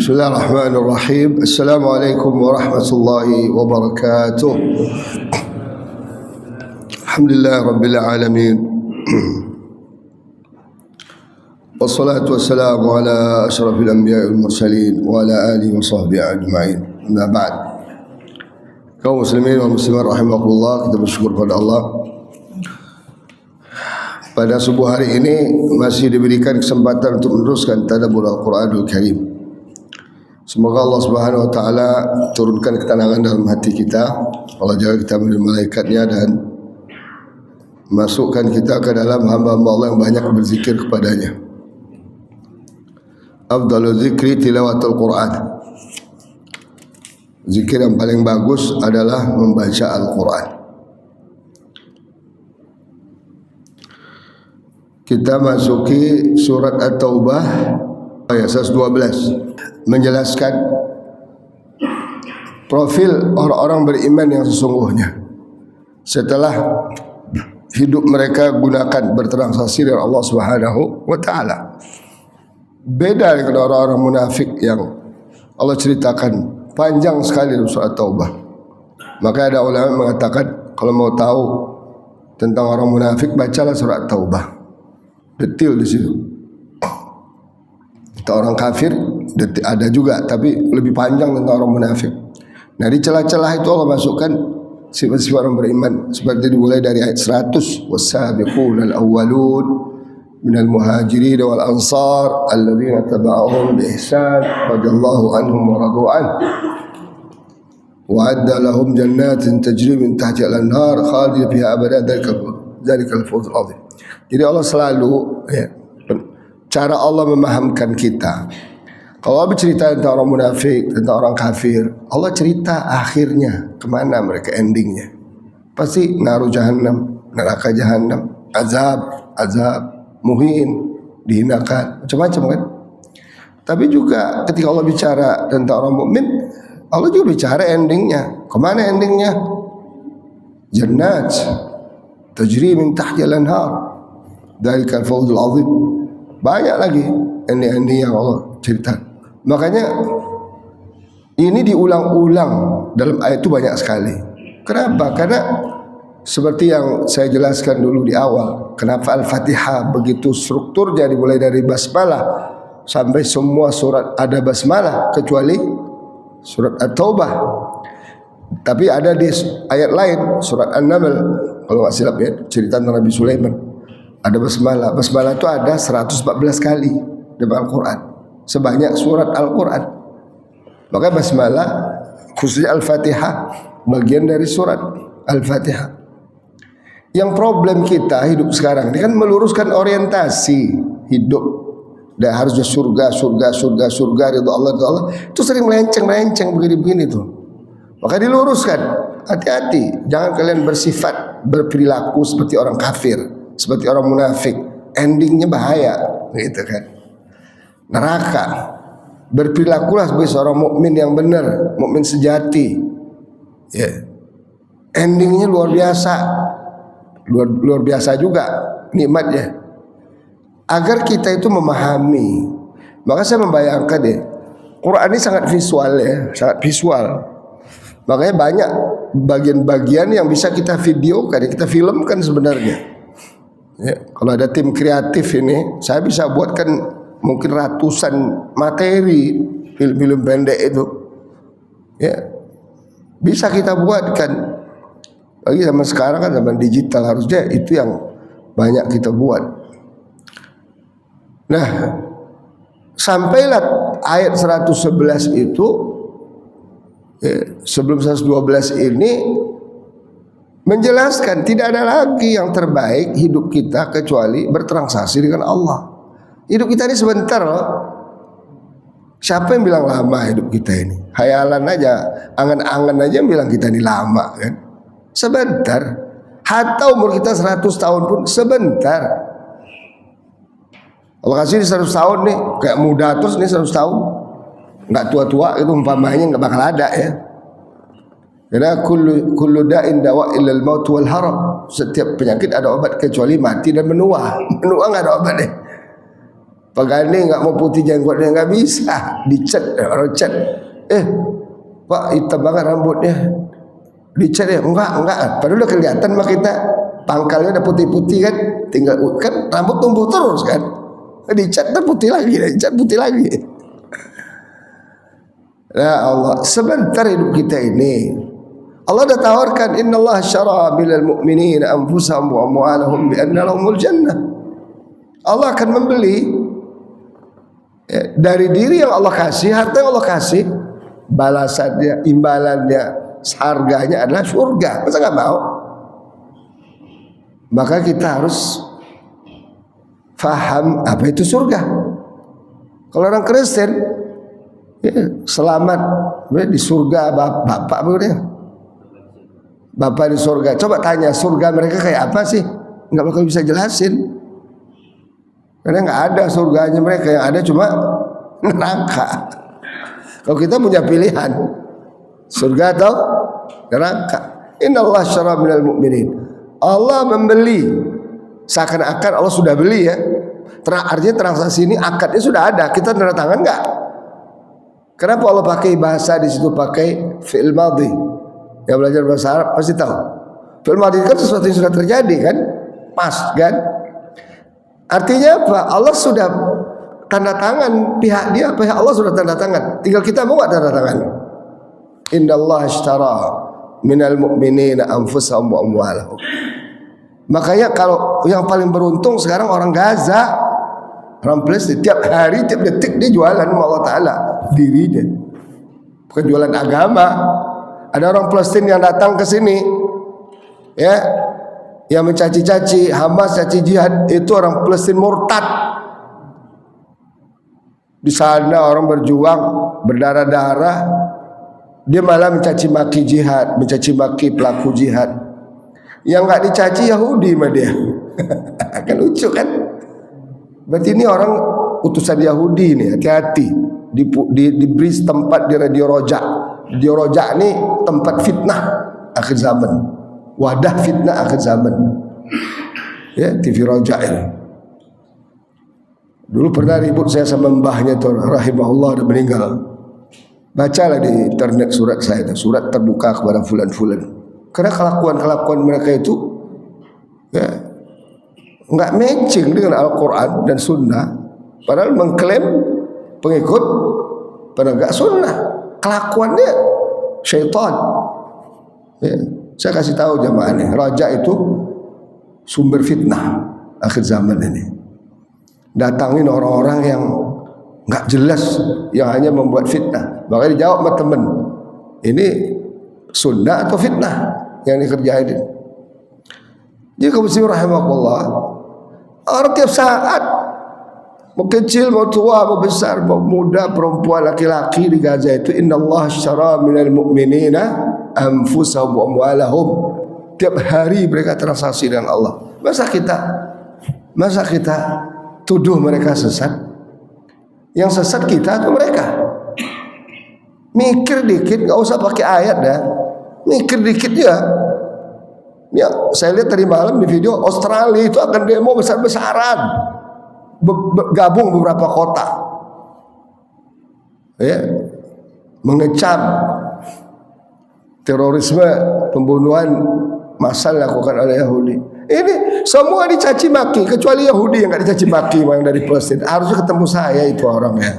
Bismillahirrahmanirrahim. Assalamualaikum warahmatullahi wabarakatuh. Alhamdulillah rabbil alamin. Wassalatu wassalamu ala asyrafil anbiya'i wal mursalin wa ala alihi wa sahbihi ajma'in. Amma ba'd. Kaum muslimin wa muslimat rahimakumullah, kita bersyukur kepada Allah. Pada subuh hari ini masih diberikan kesempatan untuk meneruskan tadabbur Al-Qur'anul Karim. Semoga Allah Subhanahu wa taala turunkan ketenangan dalam hati kita. Allah jaga kita dari malaikatnya dan masukkan kita ke dalam hamba-hamba Allah yang banyak berzikir kepadanya. Afdalul zikri tilawatul Quran. Zikir yang paling bagus adalah membaca Al-Quran. Kita masuki surat At-Taubah ayat 112, menjelaskan profil orang-orang beriman yang sesungguhnya setelah hidup mereka gunakan bertransaksi dengan Allah Subhanahu wa taala. Beda dengan orang-orang munafik yang Allah ceritakan panjang sekali dalam surat Taubah. Maka ada ulama mengatakan kalau mau tahu tentang orang munafik bacalah surat Taubah. Detail di situ. Kita orang kafir ada juga, tapi lebih panjang tentang orang munafik. Nah, di celah-celah itu Allah masukkan sifat-sifat orang beriman seperti dimulai dari ayat 100, was-sabiqunal awwalun minal muhajirin wal ansar alladzina tabauhum bi ihsan radhiyallahu anhum wa radu an wa adda lahum jannatin tajri min tahtiha al-anhar khalidina fiha abada dzalikal fawzul azim. Jadi Allah selalu cara Allah memahamkan kita. Kalau Allah bercerita tentang orang munafik, tentang orang kafir, Allah cerita akhirnya kemana mereka, endingnya pasti naru jahannam, neraka jahannam, azab, muhin, dihinakan, macam-macam kan. Tapi juga ketika Allah bicara tentang orang mukmin, Allah juga bicara endingnya. Kemana endingnya? Jannat tajri min tahtiha al-anhar dzalikal fawzul azim. Banyak lagi ending-ending yang Allah cerita. Makanya ini diulang-ulang dalam ayat itu banyak sekali. Kenapa? Karena seperti yang saya jelaskan dulu di awal, kenapa Al-Fatihah begitu strukturnya dimulai dari basmalah sampai semua surat ada basmalah kecuali surat At-Taubah. Tapi ada di ayat lain surat An-Naml kalau nggak silap ya, cerita tentang Nabi Sulaiman. Ada basmalah. Basmalah itu ada 114 kali dalam Al-Quran, sebanyak surat Al-Quran. Maka basmalah khususnya Al-Fatihah bagian dari surat Al-Fatihah. Yang problem kita hidup sekarang ini kan meluruskan orientasi hidup. Dan harusnya surga ridha Allah, itu sering melenceng begini tuh. Maka diluruskan, hati-hati, jangan kalian bersifat berperilaku seperti orang kafir, seperti orang munafik. Endingnya bahaya, gitu kan. Neraka. Berperilakulah sebagai seorang mukmin yang benar, mukmin sejati. Ya. Endingnya luar biasa juga nikmatnya. Agar kita itu memahami. Maka saya membayangkan deh, Quran ini sangat visual ya, sangat visual. Makanya banyak bagian-bagian yang bisa kita videokan, kita filmkan sebenarnya. Ya, kalau ada tim kreatif ini, saya bisa buatkan mungkin ratusan materi film-film pendek itu. Ya, bisa kita buatkan. Lagi zaman sekarang kan zaman digital, harusnya itu yang banyak kita buat. Nah, sampailah ayat 111 itu sebelum 112 ini menjelaskan tidak ada lagi yang terbaik hidup kita kecuali bertransaksi dengan Allah. Hidup kita ini sebentar loh. Siapa yang bilang lama hidup kita ini? Hayalan aja, angan-angan aja yang bilang kita ini lama kan. Sebentar. Hatta umur kita 100 tahun pun sebentar. Allah kasih 100 tahun nih, kayak muda terus nih 100 tahun. Enggak tua-tua itu umpamanya enggak bakal ada ya. Karena kullu da'in dawa illal maut wal haram. Setiap penyakit ada obat kecuali mati dan menua. Menua enggak ada obat deh. Pegane nggak mau putih jenggotnya nggak bisa, dicat orang cat. Pak hitam banget rambutnya, dicat ya enggak. Padahal udah kelihatan mah kita pangkalnya udah putih-putih kan, tinggal kan rambut tumbuh terus kan, dicat dan putih lagi, dicat putih lagi. Ya Allah, sebentar hidup kita ini. Allah dah tawarkan, innallaha syara minal mu'minina anfusahum wa amwalahum bi anna lahumul jannah. Allah akan membeli dari diri yang Allah kasih, harta yang Allah kasih, balasannya, imbalannya, harganya adalah surga. Masa nggak mau? Maka kita harus faham apa itu surga. Kalau orang Kristen, selamat di surga bapak begitu. Bapak di surga. Coba tanya surga mereka kayak apa sih? Nggak bakal bisa jelasin. Karena nggak ada surganya mereka, yang ada cuma neraka. Kalau kita punya pilihan surga atau neraka. Innallaha syara minal mu'minin. Allah membeli, seakan-akan Allah sudah beli ya. Artinya transaksi ini akadnya sudah ada, kita tanda tangan nggak? Kenapa Allah pakai bahasa di situ pakai fi'il madhi? Yang belajar bahasa Arab pasti tahu. Fi'il madhi kan sesuatu yang sudah terjadi kan, pas kan? Artinya apa? Allah sudah tanda tangan, pihak dia, pihak Allah sudah tanda tangan. Tinggal kita mau nggak tanda tangan. Innallaha ashtara minal mu'minina anfusahum wa amwalahum. Makanya kalau yang paling beruntung sekarang orang Gaza, orang Palestina, tiap hari, tiap detik dia jualan sama Allah Ta'ala dirinya. Bukan jualan agama. Ada orang Palestina yang datang ke sini, ya, yang mencaci-caci Hamas, caci jihad, itu orang Palestina murtad. Di sana orang berjuang berdarah-darah, dia malah mencaci maki jihad, mencaci maki pelaku jihad. Yang nggak dicaci Yahudi sama dia. Kan lucu kan? Berarti ini orang utusan Yahudi nih, hati-hati. Diberi tempat di Radio Roja. Radio Roja ini tempat fitnah akhir zaman. Wadah fitnah akhir zaman. Ya, TV Roja ini. Dulu pernah ribut saya sama mbahnya tuh, rahimahullah, udah meninggal. Bacalah di internet surat saya, surat terbuka kepada fulan-fulan. Karena kelakuan-kelakuan mereka itu ya nggak matching dengan Al-Quran dan Sunnah. Padahal mengklaim pengikut penegak Sunnah. Kelakuannya syaitan. Ya. Saya kasih tahu jamaah ini, Raja itu sumber fitnah akhir zaman ini. Datangin orang-orang yang nggak jelas, yang hanya membuat fitnah. Makanya dijawab sama temen, ini sunnah atau fitnah yang dikerjain. Jadi kaum muslimin rahimakumullah, orang tiap saat, mau kecil, mau tua, mau besar, mau muda, perempuan, laki-laki di Gaza itu, innallaha ashtara minal mu'minina anfusahum wa amwalahum. Tiap hari mereka transaksi dengan Allah. Masa kita tuduh mereka sesat? Yang sesat kita atau mereka? Mikir dikit, nggak usah pakai ayat dah. Mikir dikit ya. Ya, saya lihat tadi malam di video Australia itu akan demo besar-besaran, gabung beberapa kota, ya, mengecam terorisme, pembunuhan massal dilakukan oleh Yahudi. Ini semua dicaci maki, kecuali Yahudi yang nggak dicaci maki, yang dari Palestina. Harusnya ketemu saya itu orangnya,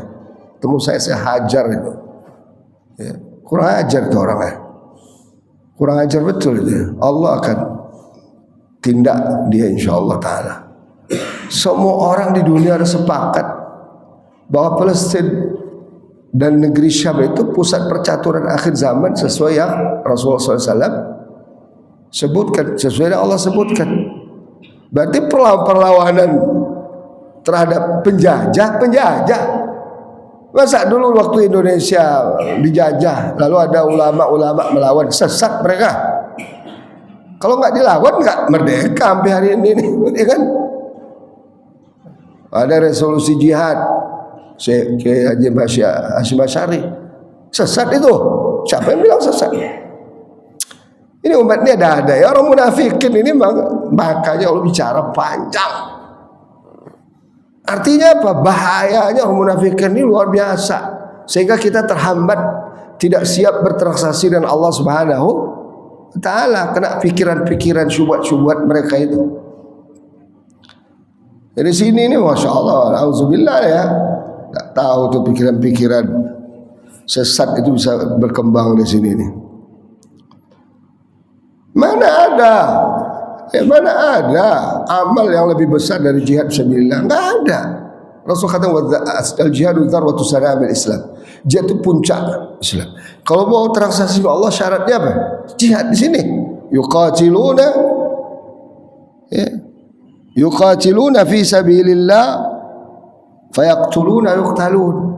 ketemu saya hajar itu, ya, kurang ajar itu orangnya, kurang ajar betul itu. Allah akan tindak dia insyaallah taala. Semua orang di dunia ada sepakat bahwa Palestina dan negeri Syam itu pusat percaturan akhir zaman sesuai yang Rasulullah SAW sebutkan, sesuai yang Allah sebutkan. Berarti perlawanan terhadap penjajah. Masa dulu waktu Indonesia dijajah, lalu ada ulama-ulama melawan, sesat mereka. Kalau nggak dilawan nggak merdeka sampai hari ini, ya kan? Ada resolusi jihad, Syekh Haji Hashim Asy'ari, sesat itu. Siapa yang bilang sesat? Ini umat ini ada ya, orang munafikin ini makanya Allah bicara panjang. Artinya apa? Bahayanya orang munafikin ini luar biasa, sehingga kita terhambat, tidak siap bertransaksi dengan Allah Subhanahu wa Ta'ala, kena pikiran-pikiran syubhat-syubhat mereka itu. Dari sini ini Masya Allah, auzubillah ya, tak tahu tuh pikiran-pikiran sesat itu bisa berkembang di sini nih. Mana ada? Mana ada amal yang lebih besar dari jihad fisabilillah? Enggak ada. Rasul kata al-jihadu dzarwatu sanamil Islam. Jihad itu puncak Islam. Kalau mau transaksi dengan Allah syaratnya apa? Jihad di sini. Yuqatiluna ya. Yuqatiluna fi sabilillah fayaqtuluna yuqtalun.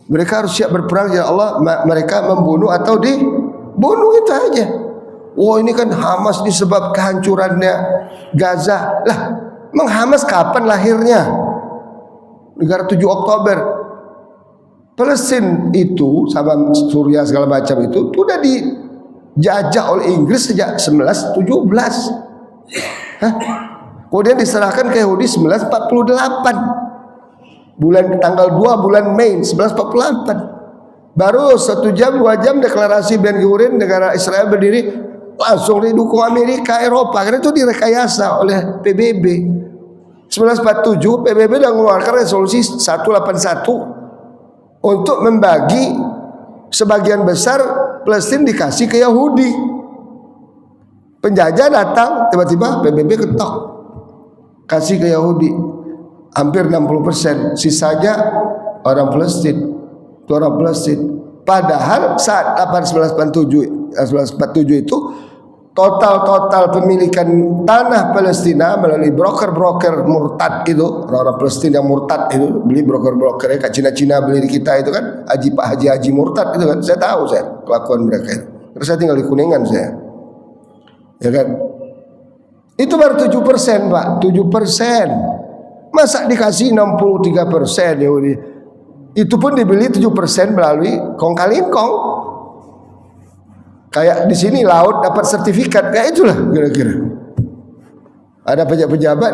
Mereka harus siap berperang ya Allah, mereka membunuh atau dibunuh, itu aja. Wah, ini kan Hamas disebab kehancurannya Gaza. Lah, emang Hamas kapan lahirnya? Negara 7 Oktober. Palestina itu sama Suriah segala macam itu sudah dijajah oleh Inggris sejak 1917. Hah? Kemudian diserahkan ke Yahudi 1948. Tanggal 2 bulan Mei 1948. Baru 1 jam 2 jam deklarasi Ben Gurion negara Israel berdiri, langsung didukung Amerika, Eropa, karena itu direkayasa oleh PBB. 1947 PBB sudah mengeluarkan resolusi 181 untuk membagi sebagian besar Palestina dikasih ke Yahudi. Penjajah datang, tiba-tiba PBB ketok, kasih ke Yahudi hampir 60%, sisanya orang Palestina, itu orang Palestina. Padahal saat 1947 itu total pemilikan tanah Palestina melalui broker-broker murtad itu, orang-orang Palestina yang murtad itu beli broker-brokernya, kayak Cina-Cina beli di kita itu kan, Pak Haji murtad itu kan, saya tahu saya kelakuan mereka itu. Terus saya tinggal di Kuningan saya, ya kan, itu baru 7% Pak, 7%. Masa dikasih 63% Yahudi? Itu pun dibeli 7% melalui kong kali kong. Kayak di sini laut dapat sertifikat, kayak itulah kira-kira. Ada pejabat-pejabat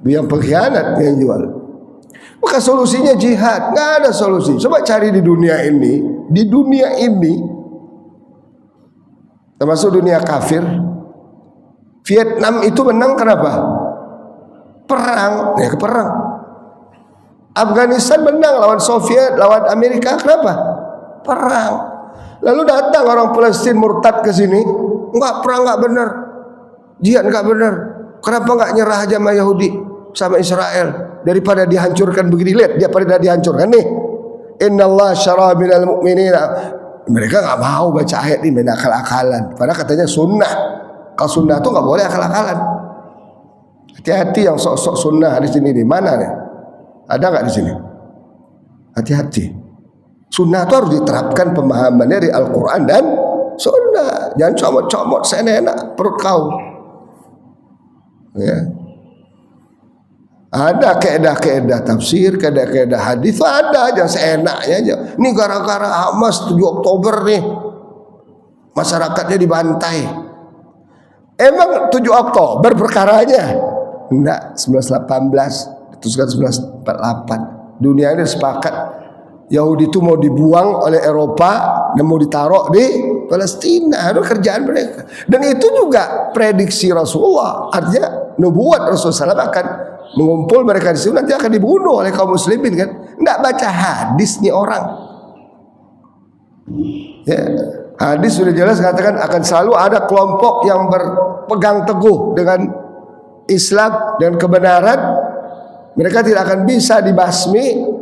yang pengkhianat yang jual. Maka solusinya jihad, nggak ada solusi. Coba cari di dunia ini, termasuk dunia kafir. Vietnam itu menang kenapa? Perang, perang. Afghanistan menang lawan Soviet, lawan Amerika, kenapa? Perang. Lalu datang orang Palestina murtad ke sini, enggak, perang enggak benar, jihad enggak benar. Kenapa enggak nyerah aja sama Yahudi sama Israel daripada dihancurkan begini? Lihat, daripada dihancurkan nih. Innallaha syara minal mu'minina. Mereka enggak mau baca ayat ini, main akal-akalan. Padahal katanya sunnah. Kalau sunnah itu enggak boleh akal-akalan. Hati-hati yang sok-sok sunnah di sini, di mana nih? Ada enggak di sini? Hati-hati. Sunnah itu harus diterapkan pemahamannya dari Al-Quran dan Sunnah. Jangan comot-comot seenak perut kau. Ya. Ada keedah-keedah tafsir, keedah-keedah hadis, ada aja seenaknya aja. Ini gara-gara Hamas 7 Oktober nih, masyarakatnya dibantai. Emang 7 Oktober perkaranya? Enggak, 1918, dituskan 1948. Dunia ini sepakat Yahudi itu mau dibuang oleh Eropa dan mau ditaruh di Palestina. Itu kerjaan mereka. Dan itu juga prediksi Rasulullah. Artinya nubuat Rasulullah SAW akan mengumpul mereka di situ, nanti akan dibunuh oleh kaum muslimin kan. Nggak baca hadis nih orang. Ya, hadis sudah jelas katakan akan selalu ada kelompok yang berpegang teguh dengan Islam dan kebenaran. Mereka tidak akan bisa dibasmi.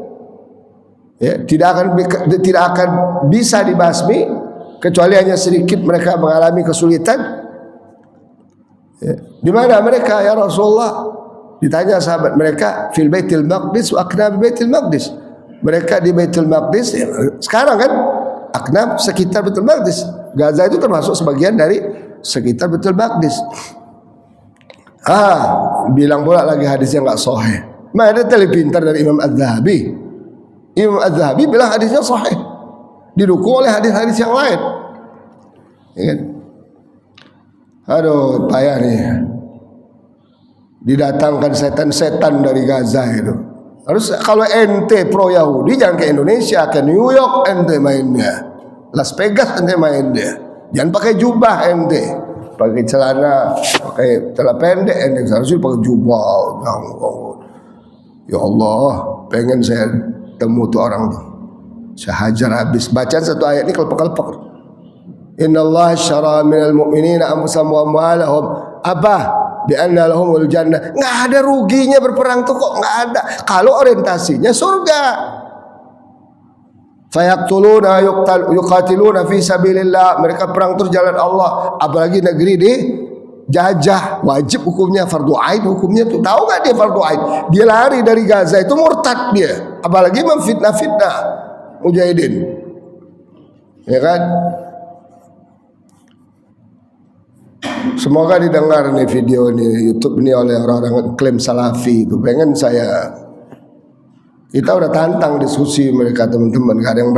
Ya, tidak akan bisa dibasmi kecuali hanya sedikit mereka mengalami kesulitan. Ya. Di mana mereka ya Rasulullah? Ditanya sahabat mereka, fil Baitul Maqdis wa Aqnab Baitul Maqdis. Mereka di Baitul Maqdis ya, sekarang kan Aqnab sekitar Baitul Maqdis. Gaza itu termasuk sebagian dari sekitar Baitul Maqdis. Bilang pula lagi hadis yang enggak sahih. Mana ada pintar dari Imam Az-Zahabi. Imam Az-Zahabi bilang hadisnya sahih, didukung oleh hadis-hadis yang lain. Ya kan? Aduh, payah nih. didatangkan setan-setan dari Gaza itu. Harus kalau ente pro Yahudi jangan ke Indonesia, ke New York ente mainnya, Las Vegas ente mainnya. Jangan pakai jubah ente, pakai celana pendek ente, harusnya pakai jubah. Ya Allah, pengen saya temu tuh orang tuh, saya hajar habis. Baca satu ayat ini kelepek-kelepek. Innallaha syara minal mu'minina anfusahum wa amwalahum bi anna lahumul jannah. Nggak ada ruginya berperang tuh kok, nggak ada. Kalau orientasinya surga. Fayaqtuluna yuqatiluna fi sabilillah. Mereka perang terus jalan Allah. Apalagi negeri di jajah, wajib hukumnya, fardu ain hukumnya tuh. Tahu nggak dia fardu ain? Dia lari dari Gaza itu murtad dia. Apalagi memfitnah-fitnah mujahidin. Ya kan? Semoga didengar nih video ini YouTube ini oleh orang-orang klaim salafi itu. Pengen saya, kita udah tantang diskusi mereka teman-teman, gak ada yang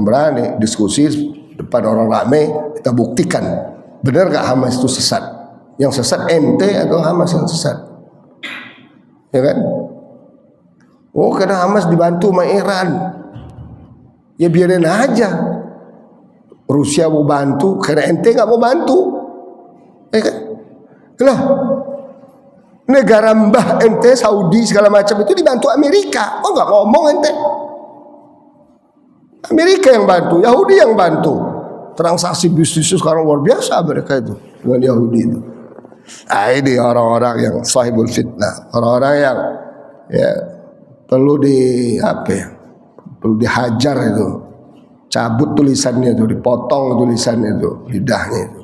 berani, diskusi depan orang ramai, kita buktikan benar gak Hamas itu sesat. Yang sesat ente atau Hamas yang sesat, ya kan? Oh karena Hamas dibantu sama Iran, ya biarin aja. Rusia mau bantu karena ente nggak mau bantu, ya kan? Lah negara mbah ente Saudi segala macam itu dibantu Amerika, kok nggak ngomong ente? Amerika yang bantu, Yahudi yang bantu. Transaksi bisnis sekarang luar biasa mereka itu dengan Yahudi itu. Nah, ini orang-orang yang sahibul fitnah, orang-orang yang ya perlu dihajar itu. Cabut tulisannya itu, dipotong tulisannya itu, lidahnya itu.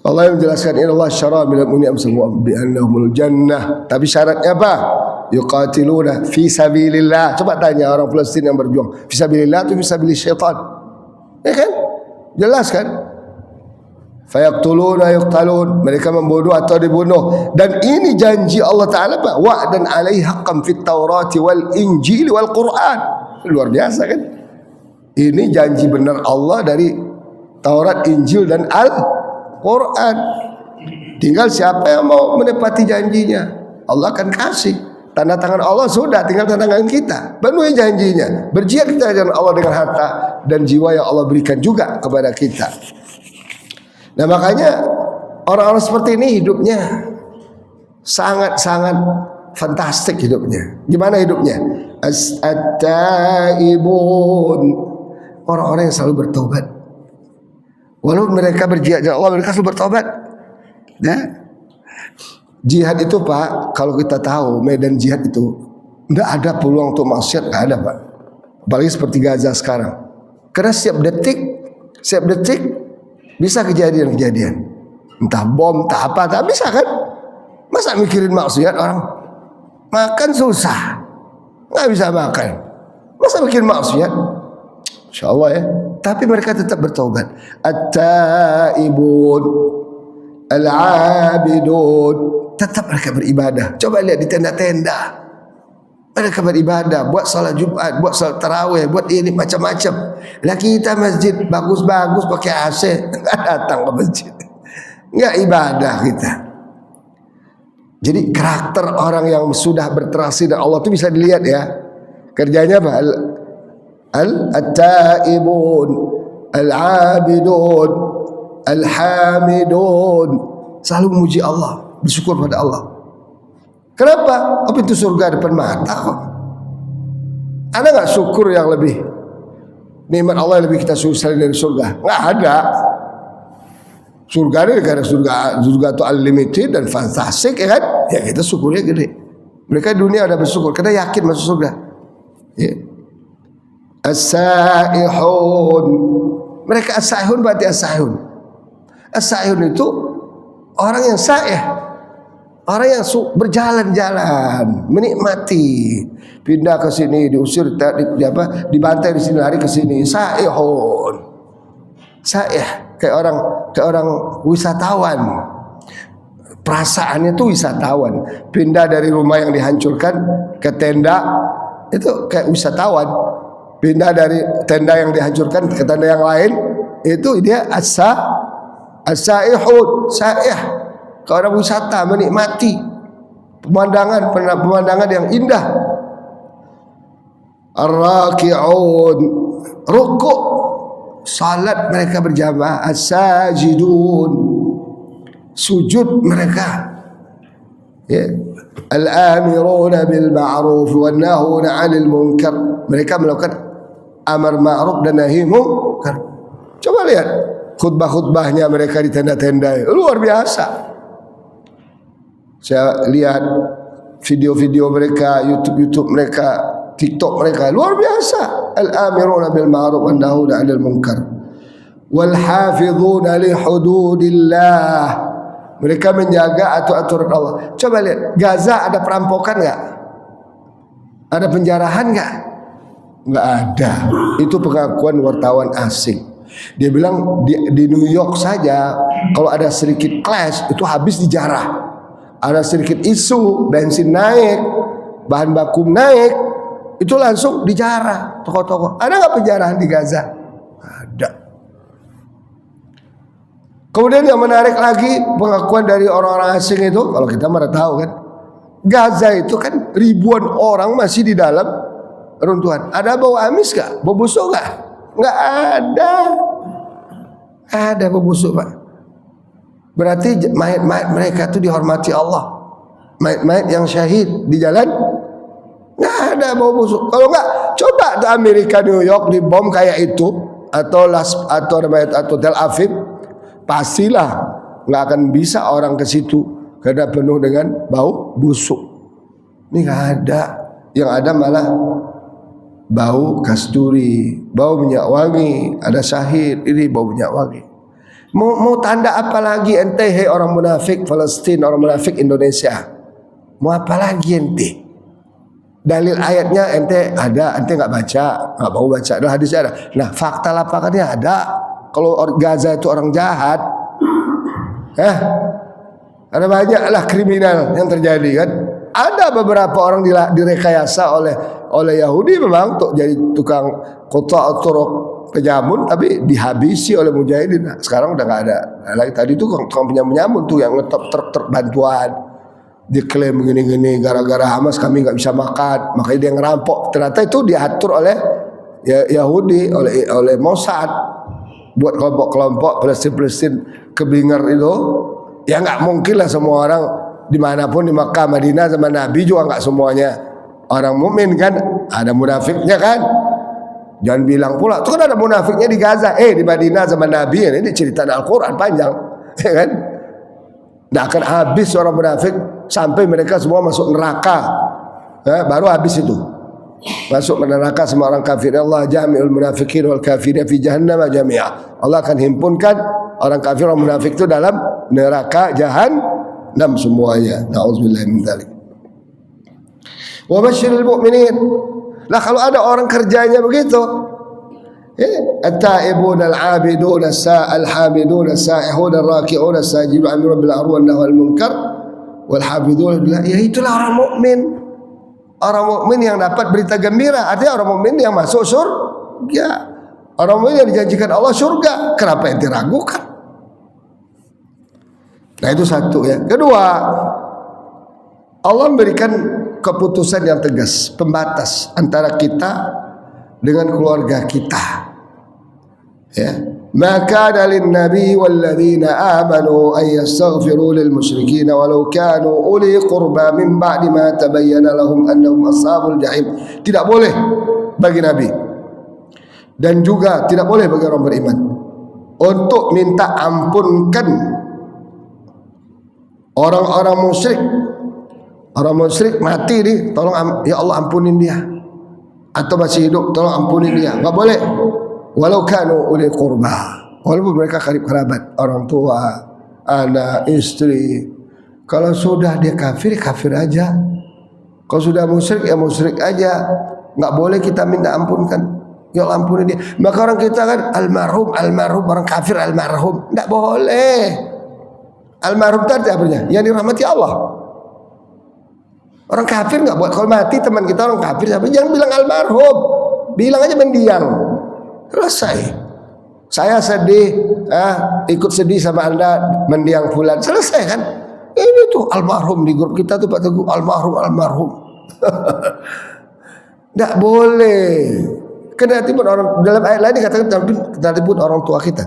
Allah yang menjelaskan innallaha syara minal mu'minina anfusahum bi annahumul jannah. Tapi syaratnya apa? Yuqatiluna fi sabilillah. Coba tanya orang Palestina yang berjuang, fi sabilillah atau fi sabilis syaitan? Ya kan? Jelas kan? Fayaqtuluna yuqtalun, mereka membunuh atau dibunuh. Dan ini janji Allah Ta'ala, wa'dan alaihi haqqan fit Taurati wal Injil wal Quran. Luar biasa kan? Ini janji benar Allah dari Taurat, Injil dan Al-Quran. Tinggal siapa yang mau menepati janjinya, Allah akan kasih. Tanda tangan Allah sudah, tinggal tanda tangan kita. Penuhi janjinya. Berjihad kita dengan Allah dengan harta dan jiwa yang Allah berikan juga kepada kita. Nah makanya orang-orang seperti ini hidupnya sangat-sangat fantastik hidupnya. Gimana hidupnya? At-taibun, orang-orang yang selalu bertobat. Walaupun mereka berjihad dengan Allah, mereka selalu bertobat. Ya. Jihad itu Pak, kalau kita tahu medan jihad itu tidak ada peluang untuk maksiat, tidak ada Pak. Apalagi seperti Gaza sekarang. Karena setiap detik bisa kejadian-kejadian. Entah bom, entah apa, tak bisa kan? Masa mikirin maksiat orang? Makan susah, nggak bisa makan. Masa bikin maksiat? Insya Allah ya. Tapi mereka tetap bertaubat. At-taibun, al-abidun, tetap mereka beribadah. Coba lihat di tenda-tenda, mereka beribadah, buat salat Jumat, buat salat tarawih, buat ini macam-macam. Lah kita masjid bagus-bagus pakai AC, nggak datang ke masjid, nggak ibadah kita. Jadi karakter orang yang sudah berterasi dan Allah itu bisa dilihat ya. Kerjanya apa? Al-taibun, al-abidun, al-hamidun, selalu memuji Allah, bersyukur pada Allah. Kenapa? Oh, pintu surga depan mata kok. Ada nggak syukur yang lebih nikmat Allah yang lebih kita syukuri dari surga? Nggak ada. Surga ini karena surga itu unlimited dan fantastik ya kan? Ya kita syukurnya gede. Mereka dunia ada bersyukur karena yakin masuk surga. Ya. As-saihun, mereka as-saihun berarti as-saihun. As-saihun itu orang yang saih, orang yang berjalan-jalan, menikmati, pindah ke sini, diusir, dibantai di sini, lari ke sini. Saihun, saih, kayak orang wisatawan. Perasaannya tuh wisatawan. Pindah dari rumah yang dihancurkan ke tenda, itu kayak wisatawan. Pindah dari tenda yang dihancurkan ke tenda yang lain, itu dia as-saihun, saih. ke orang wisata, menikmati pemandangan yang indah. Ar-raki'un, rukuk, salat mereka berjamaah. As-sajidun, sujud mereka. Ya. Al-amiruna bil ma'ruf wan nahuna 'anil munkar, mereka melakukan amar ma'ruf dan nahi munkar. Coba lihat khutbah-khutbahnya mereka di tenda-tenda, luar biasa. Saya lihat video-video mereka, YouTube mereka, TikTok mereka, luar biasa. Al-amiruna bil ma'ruf wan nahuna 'anil munkar wal hafizuna li hududillah, mereka menjaga aturan Allah. Coba lihat, Gaza ada perampokan nggak? Ada penjarahan nggak? Nggak ada. Itu pengakuan wartawan asing. Dia bilang di New York saja kalau ada sedikit clash itu habis dijarah. Ada sedikit isu, bensin naik, bahan baku naik, itu langsung dijarah toko-toko. Ada nggak penjarahan di Gaza? Ada. Kemudian yang menarik lagi pengakuan dari orang-orang asing itu, kalau kita mana tahu kan, Gaza itu kan ribuan orang masih di dalam runtuhan. Ada bau amis gak? Bau busuk gak? Nggak ada. Ada bau busuk, Pak. Berarti mayat-mayat mereka itu dihormati Allah. Mayat-mayat yang syahid di jalan nggak ada bau busuk. Kalau nggak, coba di Amerika, New York dibom kayak itu, atau Tel Aviv, pastilah nggak akan bisa orang ke situ karena penuh dengan bau busuk. Ini nggak ada. Yang ada malah bau kasturi, bau minyak wangi. Ada syahid, ini bau minyak wangi. Mau tanda apa lagi ente, hei orang munafik Palestina, orang munafik Indonesia? Mau apa lagi ente? Dalil ayatnya ente ada, ente nggak baca, nggak mau baca. Ada hadisnya ada. Nah, fakta lapangannya ada. Kalau Gaza itu orang jahat, ada banyaklah kriminal yang terjadi kan. Ada beberapa orang direkayasa oleh Yahudi memang untuk jadi tukang kota atau penyamun, tapi dihabisi oleh mujahidin. Nah, sekarang udah nggak ada lagi. Tadi itu tukang penyamun tuh yang ngetop truk bantuan, diklaim begini-gini, gara-gara Hamas kami nggak bisa makan, makanya dia ngerampok. Ternyata itu diatur oleh Yahudi, oleh Mossad, buat kelompok-kelompok Palestina keblinger itu. Ya nggak mungkin lah semua orang dimanapun di Makkah, Madinah zaman Nabi juga nggak semuanya orang mukmin kan, ada munafiknya kan. Jangan bilang pula itu kan ada munafiknya di Gaza, di Madinah zaman Nabi. Ini cerita Al-Quran panjang, ya kan? Nggak akan habis orang munafik sampai mereka semua masuk neraka, baru habis itu. Masuk neraka semua orang kafir. Allah jami'ul munafiqin wal kafirin fi jahannam jami'a. Allah akan himpunkan orang kafir, orang munafik itu dalam neraka jahannam semuanya. Na'udzubillahi min dzalik. Wa basyiril mu'minin. Lah kalau ada orang kerjanya begitu, at-taibun al-abidun al-hamidun as-sa'ihun ar-raki'un as-sajidun amirun bil ma'ruf wan nahyi 'anil munkar wal hafizun billah. Ya itulah orang mukmin. Orang mukmin yang dapat berita gembira, artinya orang mukmin yang masuk surga. Orang mukmin yang dijanjikan Allah surga. Kenapa yang diragukan? Nah itu satu ya. Kedua, Allah memberikan keputusan yang tegas, pembatas antara kita dengan keluarga kita. Ya, maka dalil Nabi walladzina amanu ay yastaghfiru lil musyrikin walau kanu uli qurba min ba'di ma tabayyana lahum annahum ashabul jahim. Tidak boleh bagi Nabi dan juga tidak boleh bagi orang beriman untuk minta ampunkan orang-orang musyrik. Orang musyrik mati nih, tolong ya Allah ampunin dia. Atau masih hidup, tolong ampunin dia. Enggak boleh. Walau kanu uli qurba, walaupun mereka karib kerabat, orang tua, anak, istri. Kalau sudah dia kafir, kafir aja. Kalau sudah musyrik, ya musyrik aja. Enggak boleh kita minta ampunkan. Ya Allah ampunin dia. Maka orang kita kan almarhum, orang kafir almarhum. Enggak boleh. Almarhum itu artinya apanya? Yang dirahmati Allah. Orang kafir nggak buat. Kalau mati teman kita orang kafir, jangan bilang almarhum, bilang aja mendiang. Selesai. Saya sedih, ikut sedih sama anda mendiang fulan. Selesai kan? itu almarhum di grup kita tuh Pak Teguh, almarhum. Tidak boleh. Kendati pun orang, dalam ayat lain dikatakan kendati pun orang tua kita.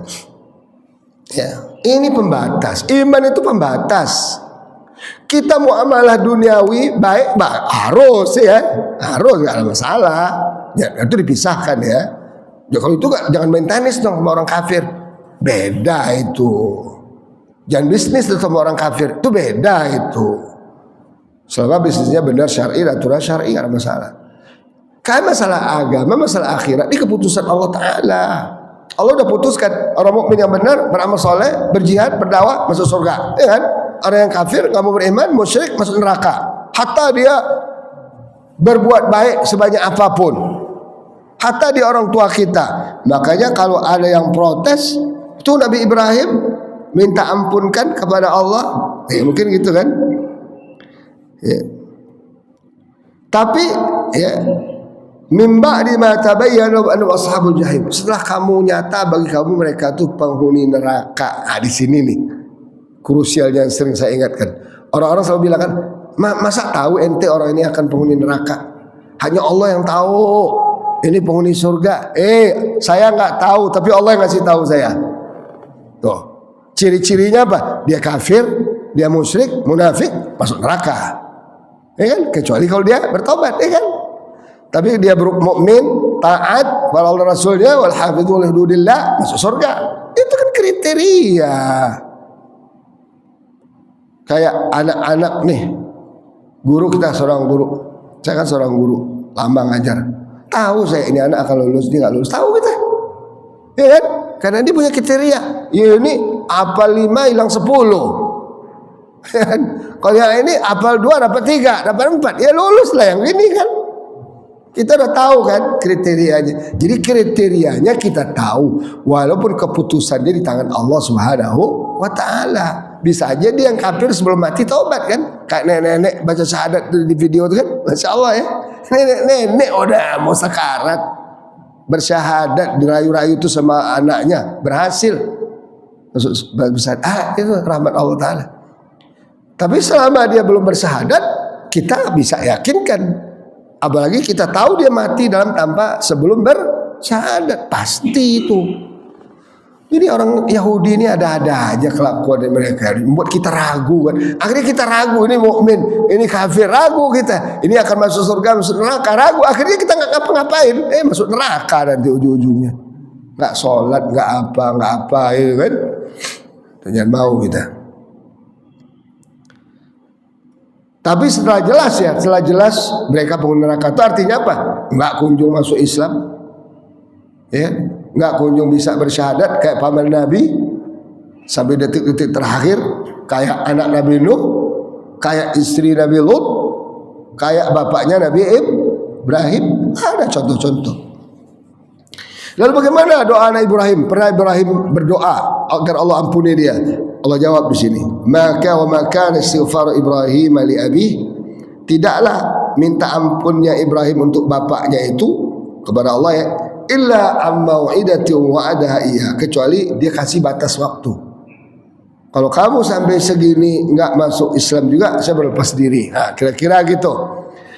Ya, ini pembatas. Iman itu pembatas. Kita muamalah duniawi baik, harus nggak ada masalah. Ya, itu dipisahkan ya. Ya kalau itu jangan main tenis dong sama orang kafir. Beda itu. Jangan bisnis sama orang kafir. Itu beda itu. Selama bisnisnya benar syar'i, aturan syar'i, nggak ada masalah. Kayak masalah agama, masalah akhirat, ini keputusan Allah Ta'ala. Allah udah putuskan orang mukmin yang benar, beramal soleh, berjihad, berdakwah, masuk surga, ya kan? Orang yang kafir, nggak mau beriman, musyrik, masuk neraka. Hatta dia berbuat baik sebanyak apapun, hatta dia orang tua kita. Makanya kalau ada yang protes, itu Nabi Ibrahim minta ampunkan kepada Allah, mungkin gitu kan? Ya. Tapi ya, mimba di mata bayyana anhum ashabul jahim. Setelah kamu nyata bagi kamu mereka tuh penghuni neraka. Di sini nih krusialnya yang sering saya ingatkan. Orang-orang selalu bilang kan, masa tahu ente orang ini akan penghuni neraka? Hanya Allah yang tahu. Ini penghuni surga. Saya nggak tahu, tapi Allah yang ngasih tahu saya. Tuh, ciri-cirinya apa? Dia kafir, dia musyrik, munafik, masuk neraka. Ya kan? Kecuali kalau dia bertobat, ya kan? Tapi dia mukmin, taat kepada Allah Rasulnya, wal hafidhu li hududillah, masuk surga. Itu kan kriteria. Kayak anak-anak nih, guru kita seorang guru, saya kan seorang guru, lama ngajar. Tahu saya ini anak akan lulus, dia nggak lulus, tahu kita, ya kan? Karena dia punya kriteria. Ya ini apal 5 hilang 10. Kalau yang ini apal 2 dapat 3, dapat 4, ya lulus lah yang ini kan. Kita udah tahu kan kriterianya. Jadi kriterianya kita tahu, walaupun keputusannya di tangan Allah Subhanahu wa Ta'ala. Bisa aja dia yang kafir sebelum mati taubat kan. Kayak nenek-nenek baca syahadat di video itu kan, Masya Allah ya. Nenek-nenek udah mau sekarat, bersyahadat, dirayu-rayu itu sama anaknya, berhasil masuk besar. Itu rahmat Allah Ta'ala. Tapi selama dia belum bersyahadat, kita bisa yakinkan. Apalagi kita tahu dia mati dalam tanpa sebelum bersyahadat, pasti itu. Jadi orang Yahudi ini ada-ada aja kelakuan dari mereka, membuat kita ragu kan. Akhirnya kita ragu, ini mukmin, ini kafir, ragu kita. Ini akan masuk surga, masuk neraka, ragu. Akhirnya kita nggak ngapa-ngapain, masuk neraka nanti ujung-ujungnya. Nggak sholat, nggak apa, ya kan? Jangan mau kita. Tapi setelah jelas mereka penghuni neraka itu artinya apa? Nggak kunjung masuk Islam, ya, nggak kunjung bisa bersyahadat kayak paman Nabi sampai detik-detik terakhir, kayak anak Nabi Nuh, kayak istri Nabi Lut, kayak bapaknya Nabi Ibrahim. Ada contoh-contoh. Lalu bagaimana doa Nabi Ibrahim? Pernah Ibrahim berdoa agar Allah ampuni dia. Allah jawab di sini, maka istighfar Ibrahim li abi, tidaklah minta ampunnya Ibrahim untuk bapaknya itu kepada Allah ya, illa am mau'idatin wa'adaha iya, kecuali dia kasih batas waktu. Kalau kamu sampai segini enggak masuk Islam juga, saya berlepas diri. Kira-kira gitu.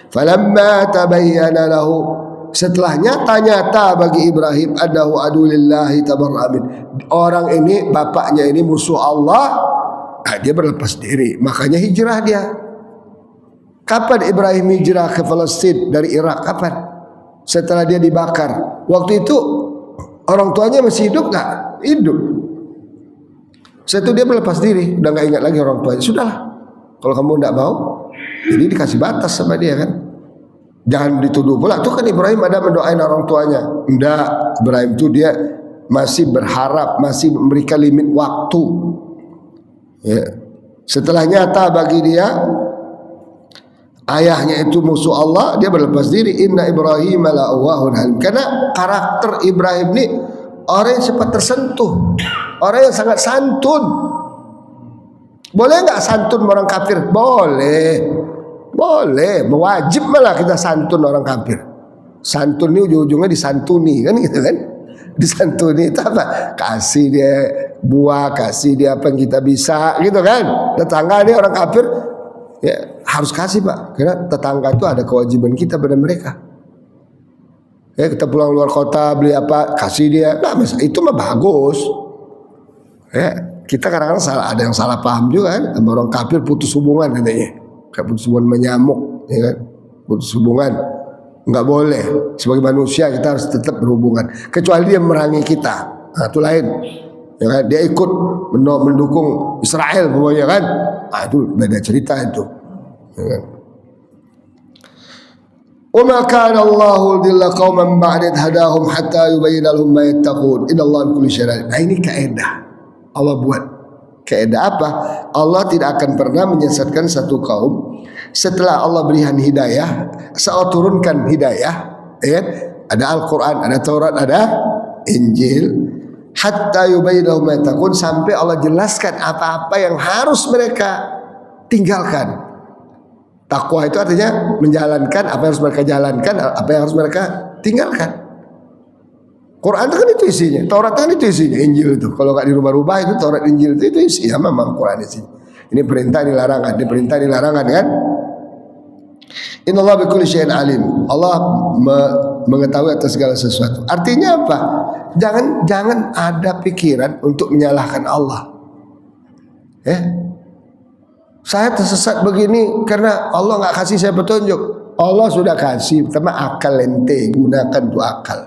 Falamma tabayyana lahu, setelah nyata-nyata bagi Ibrahim adahu adulillahi tabarra'amin, orang ini bapaknya ini musuh Allah, dia berlepas diri, makanya hijrah dia. Kapan Ibrahim hijrah ke Palestina dari Irak? Kapan? Setelah dia dibakar. Waktu itu orang tuanya masih hidup nggak? Hidup. Setelah itu dia berlepas diri, udah nggak ingat lagi orang tuanya. Sudahlah, kalau kamu nggak mau, jadi dikasih batas sama dia kan. Jangan dituduh pula, tuh kan Ibrahim ada mendoain orang tuanya. Enggak, Ibrahim itu dia masih berharap, masih memberikan limit waktu. Ya. Setelah nyata bagi dia ayahnya itu musuh Allah, dia berlepas diri. Inna Ibrahim la'awwahun halim. Karena karakter Ibrahim ini orang yang cepat tersentuh, orang yang sangat santun. Boleh nggak santun orang kafir? Boleh. Boleh, wajib malah kita santun orang kafir. Santun ini ujung-ujungnya disantuni kan gitu kan. Disantuni itu apa? Kasih dia buah, kasih dia apa yang kita bisa, gitu kan. Tetangga ini orang kafir, ya harus kasih Pak, karena tetangga itu ada kewajiban kita pada mereka. Ya kita pulang luar kota beli apa, kasih dia. Nah itu mah bagus. Ya kita kadang-kadang salah, ada yang salah paham juga kan, sama orang kafir putus hubungan katanya, kayak putus hubungan menyamuk, ya kan, putus hubungan. Nggak boleh. Sebagai manusia kita harus tetap berhubungan, kecuali dia memerangi kita. Nah itu lain, ya kan? Dia ikut mendukung Israel pokoknya kan. Nah itu beda cerita itu, ya kan? Wa ma kana Allahu liyudilla qauman ba'da idh hadahum hatta yubayyana lahum ma yattaqun. Innallaha bikulli syai'in alim. Nah ini kaidah Allah buat. Kaidah apa? Allah tidak akan pernah menyesatkan satu kaum setelah Allah berikan hidayah, Allah turunkan hidayah, ya. Ada Al-Quran, ada Taurat, ada Injil, hatta yubayyana ma yattaqun, sampai Allah jelaskan apa-apa yang harus mereka tinggalkan. Takwa itu artinya menjalankan apa yang harus mereka jalankan, apa yang harus mereka tinggalkan. Quran itu kan itu isinya, Taurat kan itu isinya, Injil itu. Kalau nggak dirubah-rubah itu Taurat Injil itu isinya memang Quran isinya. Ini perintah, ini larangan, ini perintah, ini larangan kan? Innallaha bikulli syai'in alim. Allah mengetahui atas segala sesuatu. Artinya apa? Jangan ada pikiran untuk menyalahkan Allah. Saya tersesat begini karena Allah nggak kasih saya petunjuk. Allah sudah kasih, pertama akal ente, gunakan tuh akal.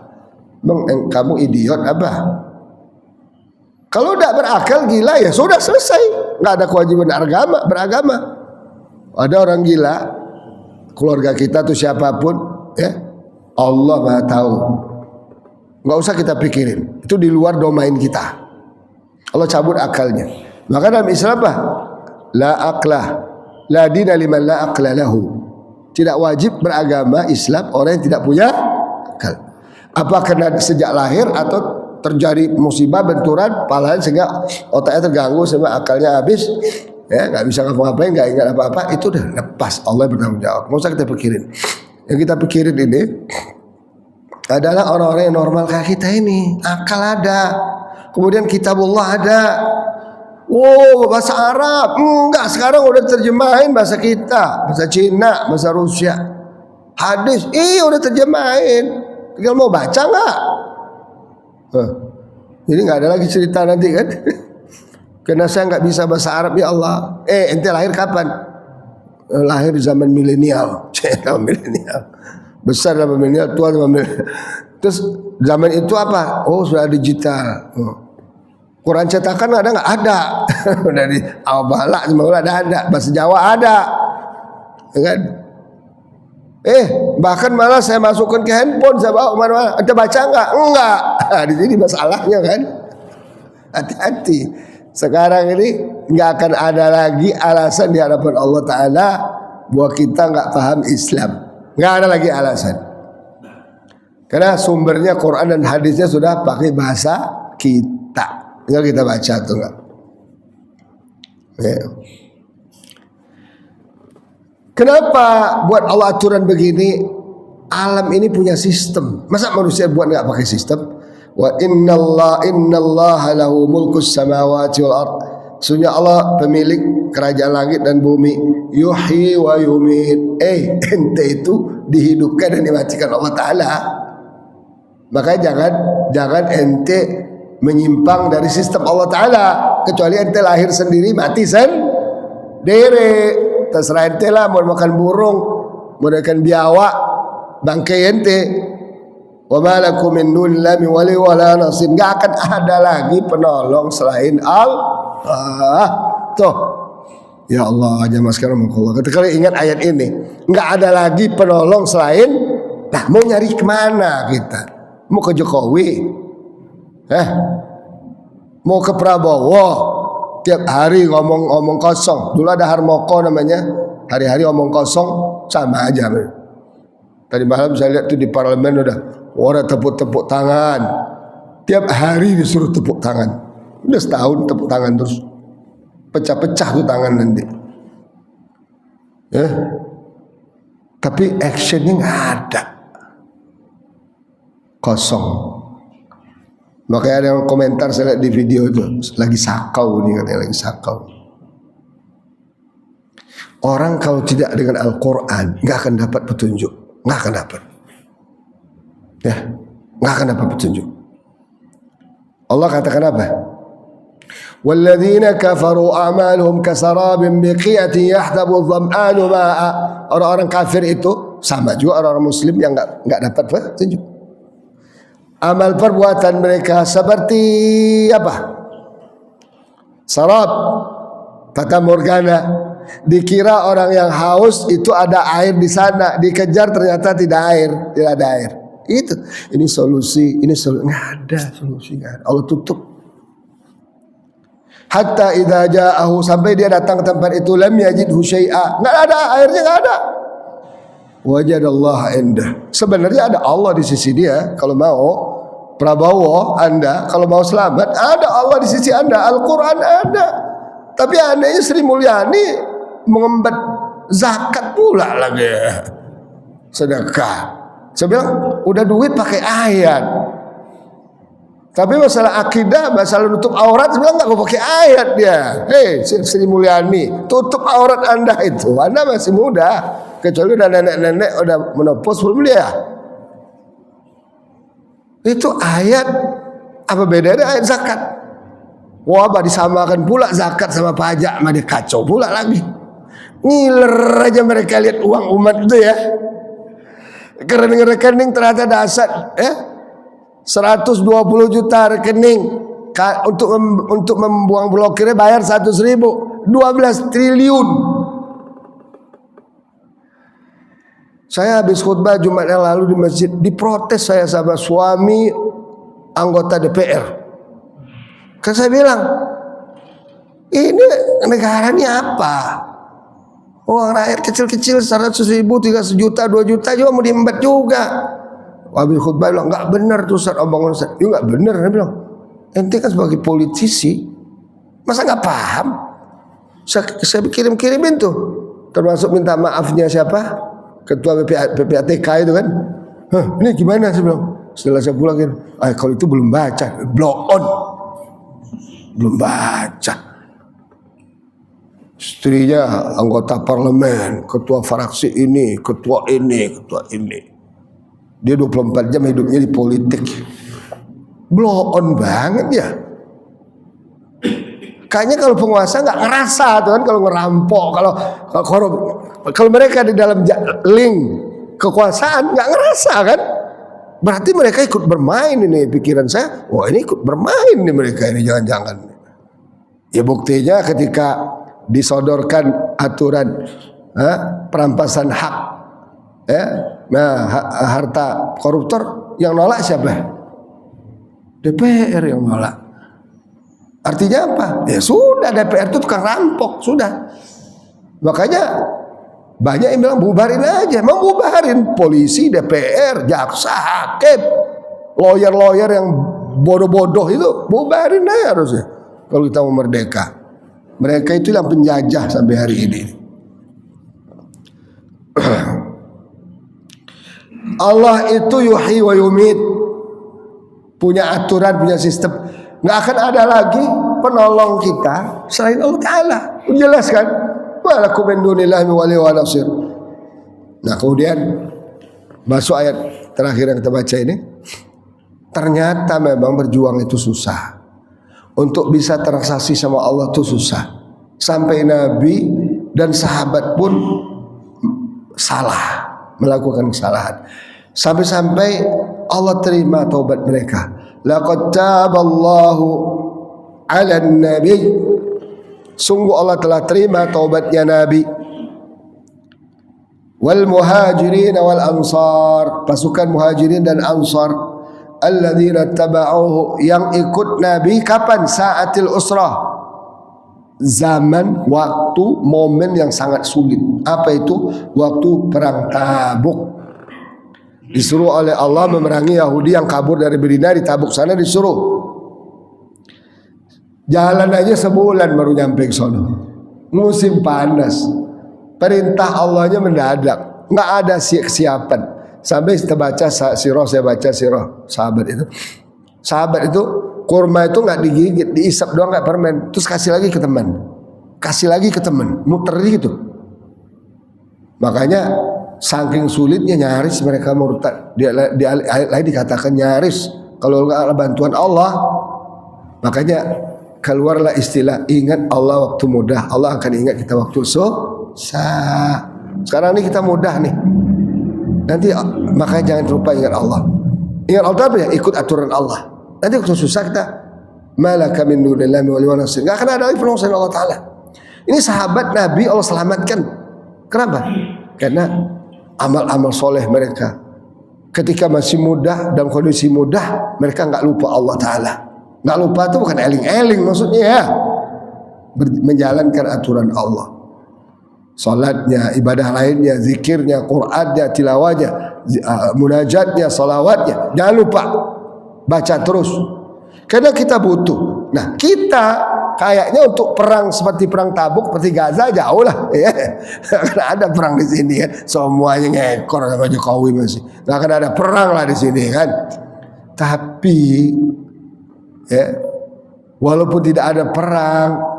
Bang, kamu idiot apa? Kalau udah berakal gila ya sudah selesai, nggak ada kewajiban beragama. Ada orang gila, keluarga kita tuh siapapun, ya Allah Maha tahu. Nggak usah kita pikirin, itu di luar domain kita. Allah cabut akalnya. Maka dalam Islam apa? La aqlah, la dina liman la aqla lahu. Tidak wajib beragama Islam orang yang tidak punya akal. Apa karena sejak lahir atau terjadi musibah benturan palahan sehingga otaknya terganggu sehingga akalnya habis, ya nggak bisa ngapa-ngapain, nggak ingat apa-apa, itu udah lepas, Allah bertanggung jawab. Nggak usah kita pikirin. Yang kita pikirin ini adalah orang-orang yang normal kayak kita ini, akal ada, kemudian kitabullah ada. Wow, bahasa Arab enggak, sekarang udah terjemahin bahasa kita, bahasa Cina, bahasa Rusia. Hadis udah terjemahin, tinggal mau baca nggak? Jadi nggak ada lagi cerita nanti kan? Karena saya nggak bisa bahasa Arab, ya Allah. Ente lahir kapan? Lahir di zaman milenial. Zaman milenial, besar zaman milenial, tua zaman milenial. Terus zaman itu apa? Oh sudah digital. Quran cetakan ada nggak? Ada. Dari Al-Balak semua ada. Bahasa Jawa ada, ya kan? Bahkan malah saya masukkan ke handphone, saya bawa kemana-mana. Anda baca nggak? Enggak. Nah, di sini masalahnya kan. Hati-hati. Sekarang ini nggak akan ada lagi alasan di hadapan Allah Taala bahwa kita nggak paham Islam. Nggak ada lagi alasan. Karena sumbernya Quran dan hadisnya sudah pakai bahasa kita. Tinggal kita baca tuh enggak. Ya. Kenapa buat Allah aturan begini? Alam ini punya sistem. Masa manusia buat enggak pakai sistem? Wa innallaha lahu mulkus samawati wal ard. Sesungguhnya Allah pemilik kerajaan langit dan bumi. Yuhyi wa yumit. Ente itu dihidupkan dan dimatikan Allah Taala. Makanya jangan ente menyimpang dari sistem Allah Ta'ala, kecuali ente lahir sendiri mati sendiri, terserah ente lah, mau makan burung, mau makan biawak, bangkai ente. Wa ma lakum min dunillahi min wali wala nasir. Enggak akan ada lagi penolong selain Allah. Tuh, ya Allah, jamaah sekarang Allah. Ketika ingat ayat ini, enggak ada lagi penolong selain. Nah, mau nyari kemana kita? Mau ke Jokowi? Mau ke Prabowo? Tiap hari ngomong kosong. Dulu ada Harmoko namanya, hari-hari ngomong kosong, sama aja. Tadi malam saya lihat tuh di parlemen udah tepuk tangan. Tiap hari disuruh tepuk tangan. Udah setahun tepuk tangan terus. Pecah-pecah tuh tangan nanti. Tapi actionnya nggak ada. Kosong. Makanya ada yang komentar saya lihat di video itu, lagi sakau nih katanya, lagi sakau. Orang kalau tidak dengan Al-Quran nggak akan dapat petunjuk, nggak akan dapat, ya, nggak akan dapat petunjuk. Allah katakan apa? Walladzina kafaru a'maluhum kasarabin biqi'atin yahsabu adh-dham'anu ma'a. Orang-orang kafir itu sama juga orang-orang muslim yang nggak dapat petunjuk. Amal perbuatan mereka seperti apa? Sarab, fata morgana. Dikira orang yang haus itu ada air di sana, dikejar ternyata tidak ada air. Itu, ini solusi, nggak ada solusi, nggak ada. Allah tutup. Hatta idza ja'ahu, sampai dia datang ke tempat itu, lam yajidhu syai'a, nggak ada airnya, nggak ada. Wajadallaha indah. Sebenarnya ada Allah di sisi dia. Kalau mau Prabowo Anda, kalau mau selamat, ada Allah di sisi Anda. Al-Quran ada. Tapi andanya Sri Mulyani mengembat zakat pula lagi, sedekah. Saya bilang udah duit pakai ayat. Tapi masalah akidah, masalah nutup aurat, sebenarnya nggak mau pakai ayat dia. Hei Sri Mulyani, tutup aurat Anda itu. Anda masih muda, kecuali udah nenek-nenek udah menopause belum dia. Itu ayat, apa bedanya ayat zakat? Wah, disamakan pula zakat sama pajak, mah dia kacau pula lagi. Ngiler aja mereka lihat uang umat itu ya. Rekening ternyata dasar 120 juta rekening untuk membuang blokirnya bayar 100.000, 12 triliun. Saya habis khutbah Jumat yang lalu di masjid, diprotes saya sama suami anggota DPR. Kan saya bilang, ini negara ini apa? Uang rakyat kecil-kecil 100.000, 300 juta, 2 juta juga mau diembat juga. Habis khutbah bilang, nggak benar tuh Ustaz, omongan Ustaz. Ya nggak benar, dia bilang. Ente kan sebagai politisi, masa nggak paham? Saya kirim-kirimin tuh, termasuk minta maafnya siapa? Ketua PPATK itu kan. Hah, ini gimana sih bilang? Setelah saya pulang, kalau itu belum baca, blow on, belum baca. Istrinya anggota parlemen, ketua fraksi ini, ketua ini. Dia 24 jam hidupnya di politik. Blow on banget ya. Kayaknya kalau penguasa nggak ngerasa tuh kan, kalau ngerampok, kalau mereka di dalam link kekuasaan nggak ngerasa kan. Berarti mereka ikut bermain ini, pikiran saya. Wah, ini ikut bermain nih mereka ini, jangan-jangan. Ya buktinya ketika disodorkan aturan perampasan hak, harta koruptor, yang nolak siapa? DPR yang nolak. Artinya apa? Ya sudah, DPR itu tukang rampok, sudah. Makanya banyak yang bilang bubarin aja, mau bubarin polisi, DPR, jaksa, hakim, lawyer yang bodoh-bodoh itu bubarin aja harusnya. Kalau kita mau merdeka. Mereka itu yang penjajah sampai hari ini. Allah itu yuhyi wa yumit, punya aturan, punya sistem. Nggak akan ada lagi penolong kita selain Allah Ta'ala. Menjelaskan, walakum min dunillahi wali wa nasir. Nah kemudian masuk ayat terakhir yang kita baca ini. Ternyata memang berjuang itu susah. Untuk bisa transaksi sama Allah itu susah. Sampai Nabi dan sahabat pun salah, melakukan kesalahan. Sampai-sampai Allah terima taubat mereka. Laqad taballahu 'alan nabi. Sungguh Allah telah terima taubatnya Nabi. Wal muhajirin wal ansar, pasukan muhajirin dan ansar. Alladzina taba'uhu, yang ikut Nabi kapan? Sa'atil usrah, zaman, waktu, momen yang sangat sulit. Apa itu? Waktu perang Tabuk. Disuruh oleh Allah memerangi Yahudi yang kabur dari Medina, di Tabuk sana disuruh. Jalan aja sebulan baru nyampe ke sana. Musim panas. Perintah Allahnya mendadak, nggak ada kesiapan. Sampai kita baca sirah, saya baca sirah sahabat itu. Sahabat itu kurma itu nggak digigit, diisap doang kayak permen, terus kasih lagi ke teman, kasih lagi ke teman, muter gitu. Makanya saking sulitnya nyaris mereka murtad. Di ayat lain dikatakan nyaris kalau nggak ada bantuan Allah. Makanya keluarlah istilah ingat Allah waktu mudah, Allah akan ingat kita waktu susah. Sekarang ini kita mudah nih, nanti makanya jangan lupa ingat Allah. Ingat Allah apa ya? Ikut aturan Allah. Nanti waktu susah kita malaka min dunillahi wa nasir. Enggak akan ada lagi penolong Allah Taala. Ini sahabat Nabi Allah selamatkan. Kenapa? Karena amal-amal soleh mereka ketika masih mudah, dalam kondisi mudah, mereka enggak lupa Allah Taala. Enggak lupa itu bukan eling-eling maksudnya ya. Menjalankan aturan Allah. Salatnya, ibadah lainnya, zikirnya, Qur'annya, tilawahnya, munajatnya, salawatnya. Jangan lupa baca terus. Karena kita butuh. Nah, kita kayaknya untuk perang seperti perang Tabuk, seperti Gaza jauh lah. Ya. Karena ada perang di sini kan. Semuanya ngekor sama Jokowi masih. Nggak akan ada perang lah di sini kan. Tapi ya, walaupun tidak ada perang,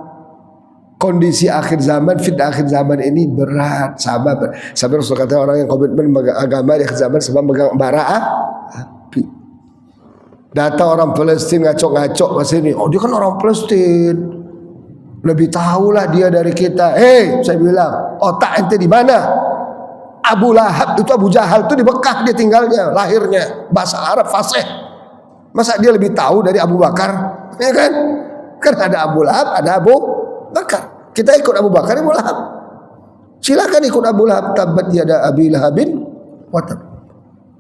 kondisi akhir zaman, fitnah akhir zaman ini berat. Sampai Rasul kata orang yang komitmen agama di akhir zaman sebab megang bara api. Datang orang Palestina ngaco-ngaco ke sini. Oh dia kan orang Palestina, lebih tahulah dia dari kita. Saya bilang otak ente di mana? Abu Lahab itu, Abu Jahal itu di Mekah dia tinggalnya, lahirnya, bahasa Arab fasih. Masa dia lebih tahu dari Abu Bakar? Ya kan? Kan ada Abu Lahab, ada Abu Bakar. Kita ikut Abu Bakar, Abu Lahab. Silakan ikut Abu Lahab. Tabbat yada Abi Lahabin wa tab.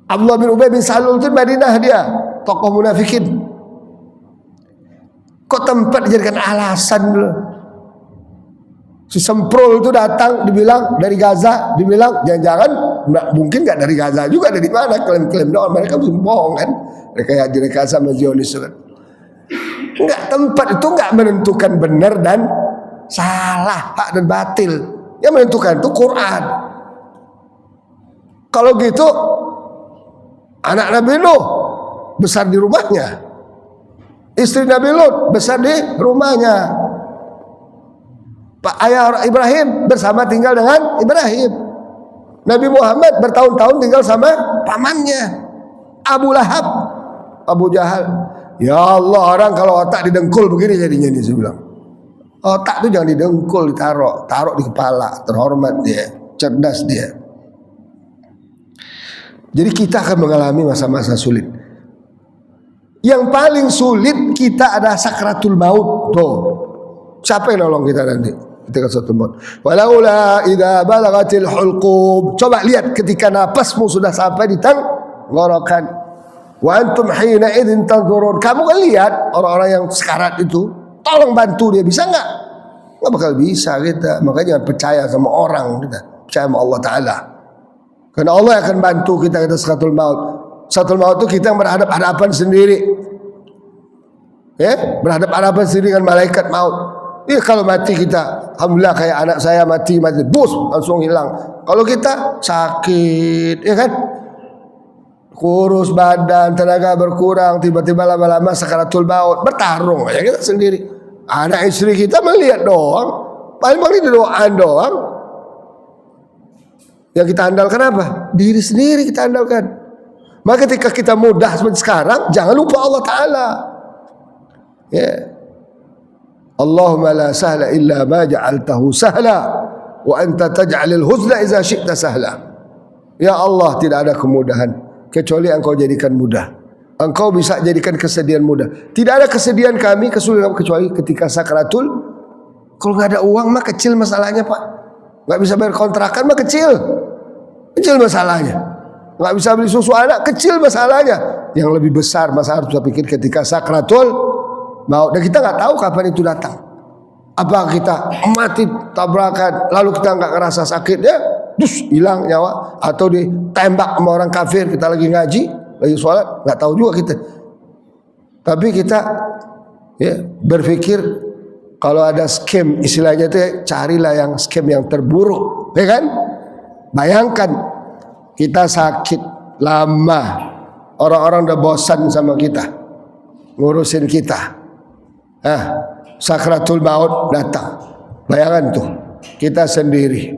Abdullah bin Ubay bin Salul itu Madinah dia, tokoh munafikin. Kok tempat dijadikan alasan dulu? Si Semprul itu datang, dibilang dari Gaza, dibilang jangan-jangan mungkin nggak dari Gaza juga, dari mana? Klaim-klaim doang, mereka mesti bohong kan? Mereka ya dari Gaza sama Zionis kan? Enggak, tempat itu enggak menentukan benar dan salah, hak dan batil. Yang menentukan itu Quran. Kalau gitu anak Nabi Nuh besar di rumahnya, istri Nabi Lut besar di rumahnya, Pak ayah Ibrahim bersama tinggal dengan Ibrahim, Nabi Muhammad bertahun-tahun tinggal sama pamannya. Abu Lahab, Abu Jahal, ya Allah, orang kalau otak didengkul begini jadinya nih, saya bilang. Otak itu jangan didengkul, taruh di kepala, terhormat dia, cerdas dia. Jadi kita akan mengalami masa-masa sulit. Yang paling sulit kita ada sakratul maut. Tuh, siapa yang nolong kita nanti ketika sakratul maut? Walaula idza balagatil hulqum. Coba lihat ketika napasmu sudah sampai di tenggorokan. Wa antum hina idzin tanzurun. Kamu kan lihat orang-orang yang sekarat itu, tolong bantu dia, bisa enggak? Enggak bakal bisa kita. Makanya jangan percaya sama orang kita, percaya sama Allah Taala. Karena Allah akan bantu kita sakratul maut. Sakratul maut itu kita yang berhadap-hadapan sendiri. Ya, berhadap-hadapan sendiri dengan malaikat maut. Ya, kalau mati kita, alhamdulillah kayak anak saya mati, bus langsung hilang. Kalau kita sakit, ya kan? Kurus badan, tenaga berkurang, tiba-tiba lama-lama sakaratul maut, bertarung ya kita sendiri. Anak istri kita melihat doang, paling-paling doaan doang. Yang kita andalkan apa? Diri sendiri kita andalkan. Maka ketika kita mudah seperti sekarang, jangan lupa Allah Ta'ala. Ya. Allahumma la sahla illa ma ja'altahu sahla wa anta taj'alil huzna idza syi'ta sahla. Ya Allah, tidak ada kemudahan kecuali Engkau jadikan mudah. Engkau bisa jadikan kesedihan mudah. Tidak ada kesedihan kami, kesulitan kecuali ketika sakratul. Kalau nggak ada uang mah kecil masalahnya, Pak. Nggak bisa bayar kontrakan mah kecil masalahnya. Nggak bisa beli susu anak, kecil masalahnya. Yang lebih besar masalah harus kita pikir ketika sakratul maut. Dan kita nggak tahu kapan itu datang. Apa kita mati tabrakan lalu kita nggak ngerasa sakitnya, terus hilang nyawa, atau ditembak sama orang kafir, kita lagi ngaji, lagi sholat, nggak tahu juga kita. Tapi kita ya berpikir kalau ada scam, istilahnya itu ya, carilah yang scam yang terburuk, ya kan? Bayangkan kita sakit lama, orang-orang udah bosan sama kita, ngurusin kita. Sakratul maut datang. Bayangkan tuh, kita sendiri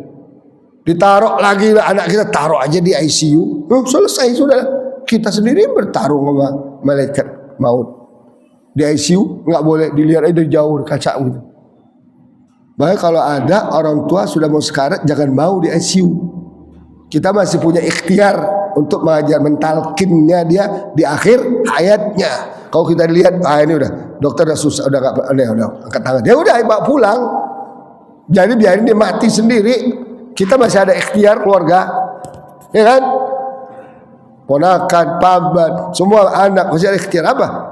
ditaruh lagi anak kita, taruh aja di ICU. Selesai sudah. Kita sendiri bertarung sama malaikat maut di ICU, nggak boleh dilihat aja dari jauh kaca gitu. Bahkan kalau ada orang tua sudah mau sekarat, jangan mau di ICU. Kita masih punya ikhtiar untuk mengajar mentalkinnya dia di akhir hayatnya. Kalau kita lihat, ini udah dokter udah susah, udah angkat tangan, dia udah bawa pulang. Jadi biarin dia mati sendiri. Kita masih ada ikhtiar keluarga, ya kan? Ponakan, paman, semua anak masih ada ikhtiar apa?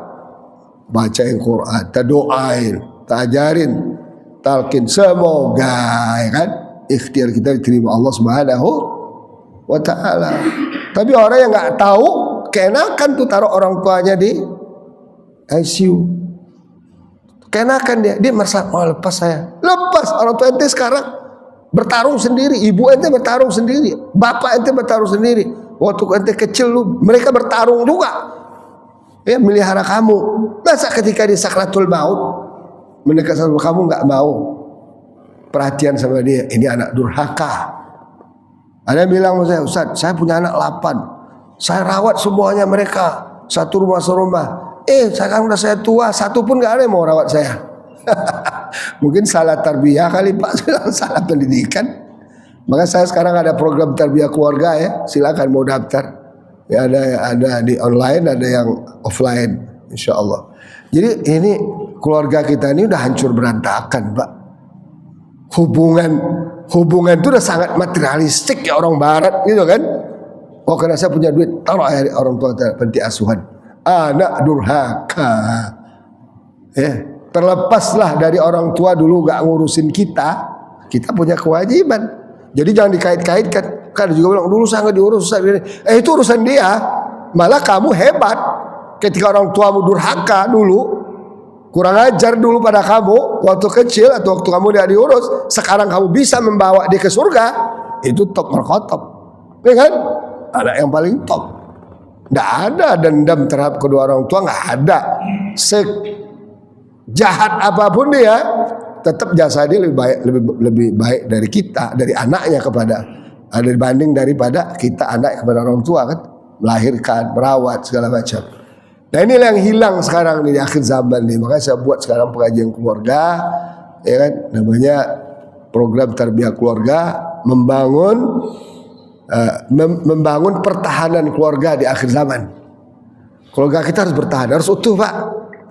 Bacain Quran, kita doain, kita ajarin, talqin, semoga ya kan ikhtiar kita diterima Allah Subhanahu wa ta'ala. Tapi orang yang nggak tahu, keenakan tuh taruh orang tuanya di ICU. Keenakan dia merasa, oh lepas saya. Lepas, orang tua ente sekarang bertarung sendiri, ibu ente bertarung sendiri, bapak ente bertarung sendiri. Waktu ente kecil mereka bertarung juga, ya melihara kamu. Masa ketika di sakratul maut mendekat sama kamu nggak mau perhatian sama dia? Ini anak durhaka. Ada yang bilang sama saya, Ustaz, saya punya anak 8, saya rawat semuanya mereka, satu rumah serumah. Sekarang udah saya tua, satu pun nggak ada yang mau rawat saya. Mungkin salah tarbiyah kali Pak, salah pendidikan. Maka saya sekarang ada program tarbiyah keluarga ya, silakan mau daftar. Ya ada di online, ada yang offline, insya Allah. Jadi ini keluarga kita ini udah hancur berantakan Pak. Hubungan itu udah sangat materialistik ya orang Barat gitu kan. Oh karena saya punya duit, taruh aja orang tua panti asuhan. Anak durhaka. Ya, terlepaslah dari orang tua dulu gak ngurusin kita. Kita punya kewajiban. Jadi jangan dikait-kaitkan. Kan juga bilang dulu saya nggak diurus. Itu urusan dia. Malah kamu hebat. Ketika orang tuamu durhaka dulu, kurang ajar dulu pada kamu waktu kecil atau waktu kamu dia diurus. Sekarang kamu bisa membawa dia ke surga. Itu top merkotop. Ya kan? Anak yang paling top. Nggak ada dendam terhadap kedua orang tua, nggak ada. Sejahat apapun dia, tetap jasa dia lebih baik dari kita, dari anaknya kepada dibanding daripada kita anak kepada orang tua kan, melahirkan, merawat segala macam. Nah inilah yang hilang sekarang di akhir zaman nih. Makanya saya buat sekarang pengajian keluarga, ya kan, namanya program tarbiyah keluarga, membangun pertahanan keluarga di akhir zaman. Keluarga kita harus bertahan, harus utuh Pak,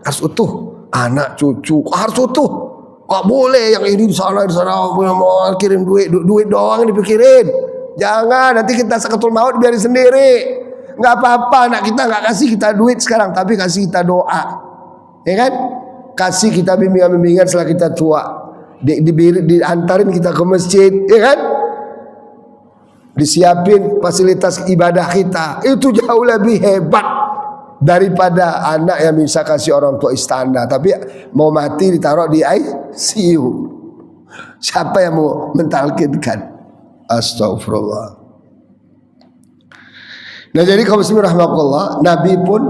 harus utuh. Anak cucu harus utuh. Gak boleh yang ini di sana mau kirim duit doang dipikirin. Jangan, nanti kita sakratul maut biarin sendiri. Gak apa-apa anak kita gak kasih kita duit sekarang, tapi kasih kita doa, ya kan? Kasih kita bimbingan setelah kita tua, diantarin kita ke masjid, ya kan? Disiapin fasilitas ibadah kita. Itu jauh lebih hebat daripada anak yang bisa kasih orang tua istana tapi mau mati ditaruh di ICU. Siapa yang mau mentalkinkan? Astagfirullah. Nah jadi kaum muslimin rahimakumullah, Nabi pun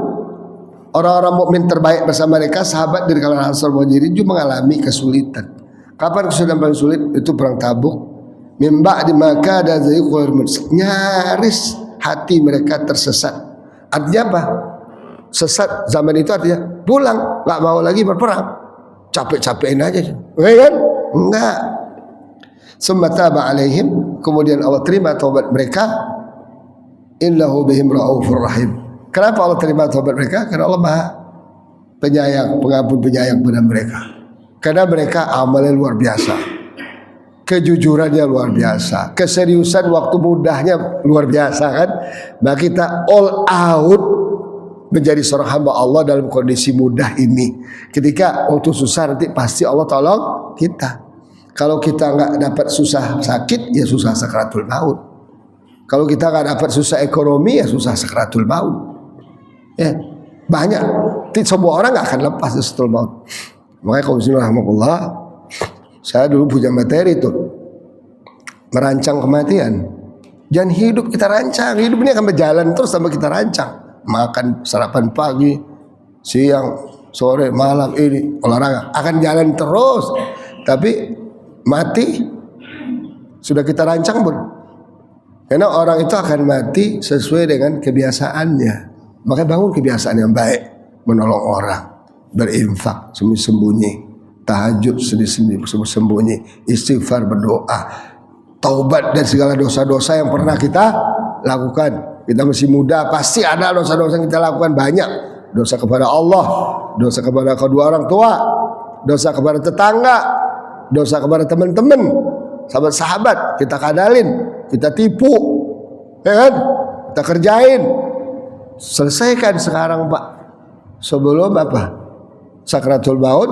orang-orang mukmin terbaik bersama mereka, sahabat dari kalangan Ansar Muhajirin juga mengalami kesulitan. Kapan kesulitan paling sulit? Itu perang Tabuk. Min ba'di ma kada nyaris hati mereka tersesat. Artinya apa? Sesat zaman itu artinya pulang, nggak mau lagi berperang, capek-capekin aja, kan? Enggak. Summataba alaihim, kemudian Allah terima taubat mereka. Innahu bihim raufur rahim. Kenapa Allah terima taubat mereka? Karena Allah Maha penyayang, pengampun penyayang pada mereka. Karena mereka amalnya luar biasa, kejujurannya luar biasa, keseriusan waktu mudahnya luar biasa kan. Nah kita all out menjadi seorang hamba Allah dalam kondisi mudah ini. Ketika waktu susah nanti pasti Allah tolong kita. Kalau kita nggak dapat susah sakit, ya susah sakratul maut. Kalau kita nggak dapat susah ekonomi, ya susah sakratul maut. Ya banyak. Semua orang nggak akan lepas dari sakratul maut. Makanya kalau bismillahirrahmanirrahim, saya dulu punya materi tuh, merancang kematian. Jangan hidup kita rancang. Hidup ini akan berjalan terus sampai kita rancang. Makan sarapan pagi, siang, sore, malam ini olahraga akan jalan terus. Tapi mati sudah kita rancang pun. Karena orang itu akan mati sesuai dengan kebiasaannya. Maka bangun kebiasaan yang baik, menolong orang, berinfak sembunyi-sembunyi, tahajud sembunyi-sembunyi, istighfar, berdoa, taubat dari segala dosa-dosa yang pernah kita lakukan. Kita masih muda, pasti ada dosa-dosa yang kita lakukan banyak. Dosa kepada Allah, dosa kepada kedua orang tua, dosa kepada tetangga, dosa kepada teman-teman, sahabat-sahabat, kita kadalin, kita tipu, ya kan? Kita kerjain. Selesaikan sekarang, Pak. Sebelum apa? Sakratul maut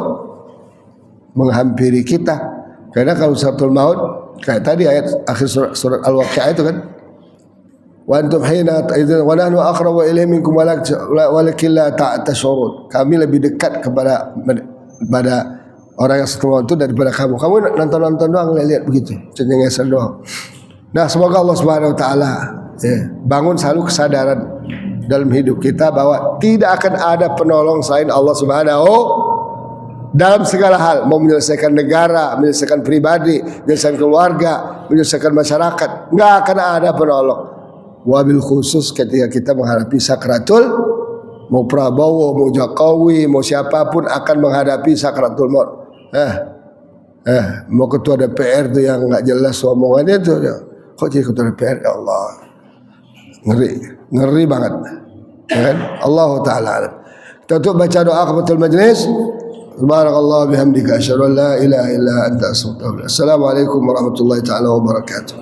menghampiri kita. Karena kalau sakratul maut kayak tadi ayat akhir surat Al-Waqiah itu kan, wa antum hina idzin wa nahnu aqrabu ilayhi minkum walakin la ta'tashurun. Kami lebih dekat kepada orang yang setelah itu daripada kamu. Kamu nonton doang, lihat begitu, cengengesan doang. Nah, semoga Allah Subhanahu wa taala bangun selalu kesadaran dalam hidup kita bahwa tidak akan ada penolong selain Allah Subhanahu dalam segala hal, mau menyelesaikan negara, menyelesaikan pribadi, menyelesaikan keluarga, menyelesaikan masyarakat, enggak akan ada penolong. Wabil khusus ketika kita menghadapi sakratul, mau Prabowo, mau Jokowi, mau siapapun akan menghadapi sakratul maut. Mau ketua DPR tuh yang nggak jelas omongannya tuh, ya. Kok jadi ketua DPR, ya Allah, ngeri banget, kan? Allah Taala. Kita tutup baca doa kafatul majlis. Subhanakallah bihamdika asyhadu an la ilaha illa anta astaghfiruka wa atubu ilaik. Assalamualaikum warahmatullahi taala wabarakatuh.